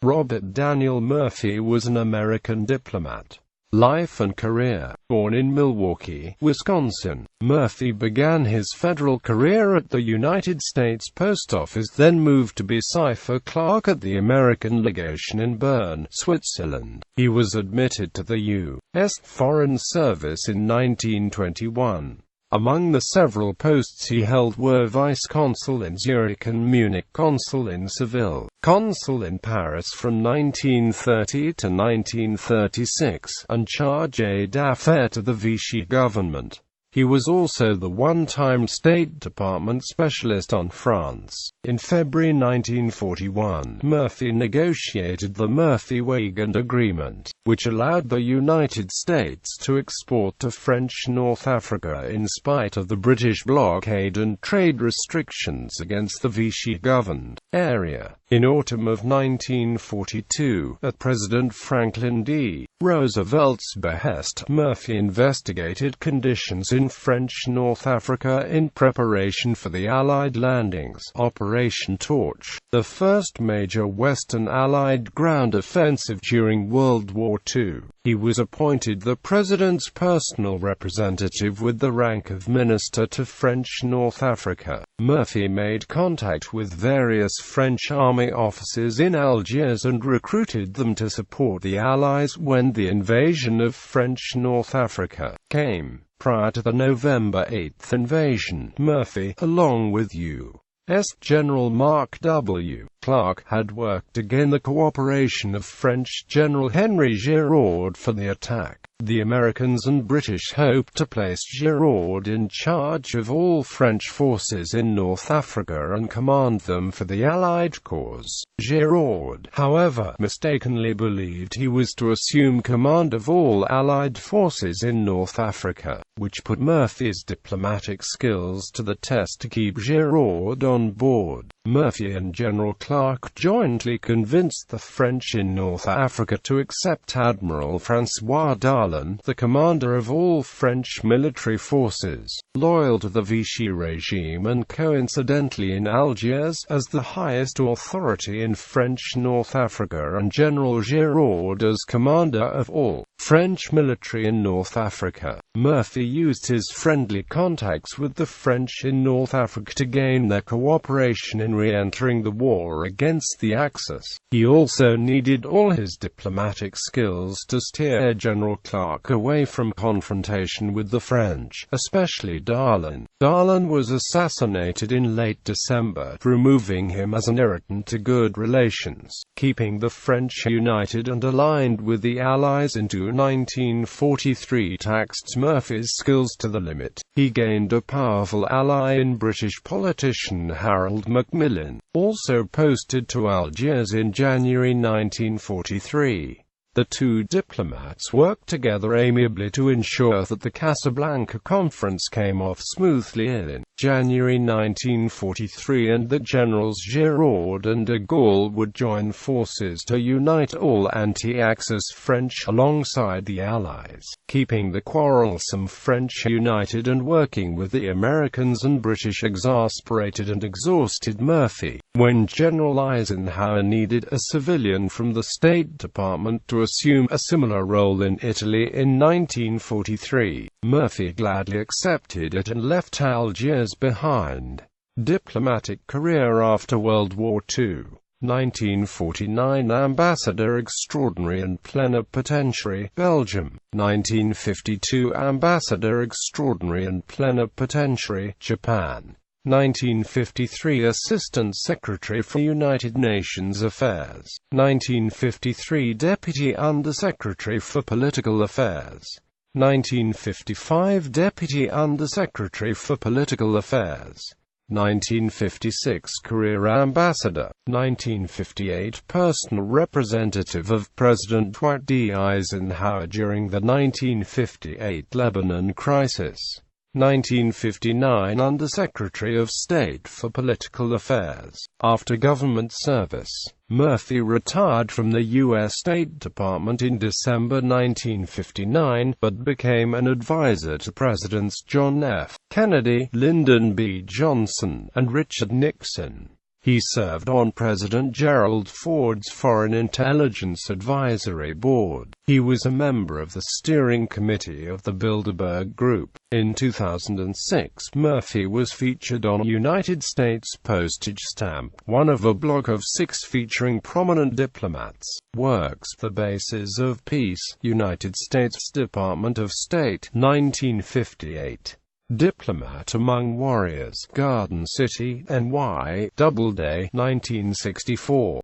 Robert Daniel Murphy was an American diplomat. Life and career. Born in Milwaukee, Wisconsin, Murphy began his federal career at the United States Post Office, then moved to be cipher clerk at the American legation in Bern, Switzerland. He was admitted to the U.S. Foreign Service in 1921. Among the several posts he held were vice consul in Zurich and Munich, consul in Seville, consul in Paris from 1930 to 1936, and charge d'affaires to the Vichy government. He was also the one-time State Department specialist on France. In February 1941, Murphy negotiated the Murphy-Weygand Agreement, which allowed the United States to export to French North Africa in spite of the British blockade and trade restrictions against the Vichy-governed area. In autumn of 1942, at President Franklin D. Roosevelt's behest, Murphy investigated conditions in French North Africa in preparation for the Allied landings. Operation Torch, the first major Western Allied ground offensive during World War II. He was appointed the President's personal representative with the rank of Minister to French North Africa. Murphy made contact with various French army officers in Algiers and recruited them to support the Allies when the invasion of French North Africa came. Prior to the November 8 invasion, Murphy, along with U.S. General Mark W. Clark, had worked to gain the cooperation of French General Henry Giraud for the attack. The Americans and British hoped to place Giraud in charge of all French forces in North Africa and command them for the Allied cause. Giraud, however, mistakenly believed he was to assume command of all Allied forces in North Africa, which put Murphy's diplomatic skills to the test to keep Giraud on board. Murphy and General Clark jointly convinced the French in North Africa to accept Admiral François Darlan, the commander of all French military forces, loyal to the Vichy regime and coincidentally in Algiers, as the highest authority in French North Africa, and General Giraud as commander of all French military in North Africa. Murphy used his friendly contacts with the French in North Africa to gain their cooperation in re-entering the war against the Axis. He also needed all his diplomatic skills to steer General Clark away from confrontation with the French, especially Darlan. Darlan was assassinated in late December, removing him as an irritant to good relations. Keeping the French united and aligned with the Allies into 1943 taxed Murphy's skills to the limit. He gained a powerful ally in British politician Harold Macmillan, also posted to Algiers in January 1943. The two diplomats worked together amiably to ensure that the Casablanca Conference came off smoothly in January 1943 and that Generals Giraud and de Gaulle would join forces to unite all anti-Axis French alongside the Allies, keeping the quarrelsome French united and working with the Americans and British exasperated and exhausted. Murphy, when General Eisenhower needed a civilian from the State Department to assume a similar role in Italy in 1943, Murphy gladly accepted it and left Algiers behind. Diplomatic career after World War II. 1949 Ambassador Extraordinary and Plenipotentiary, Belgium. 1952 Ambassador Extraordinary and Plenipotentiary, Japan. 1953 Assistant Secretary for United Nations Affairs. 1953 Deputy Under-Secretary for Political Affairs. 1955 Deputy Under-Secretary for Political Affairs. 1956 Career Ambassador. 1958 Personal Representative of President Dwight D. Eisenhower during the 1958 Lebanon crisis. 1959 Under-Secretary of State for Political Affairs. After government service, Murphy retired from the U.S. State Department in December 1959, but became an advisor to Presidents John F. Kennedy, Lyndon B. Johnson, and Richard Nixon. He served on President Gerald Ford's Foreign Intelligence Advisory Board. He was a member of the steering committee of the Bilderberg Group. In 2006, Murphy was featured on United States postage stamp, one of a block of 6 featuring prominent diplomats. Works: The Bases of Peace, United States Department of State, 1958. Diplomat Among Warriors, Garden City, NY, Doubleday, 1964.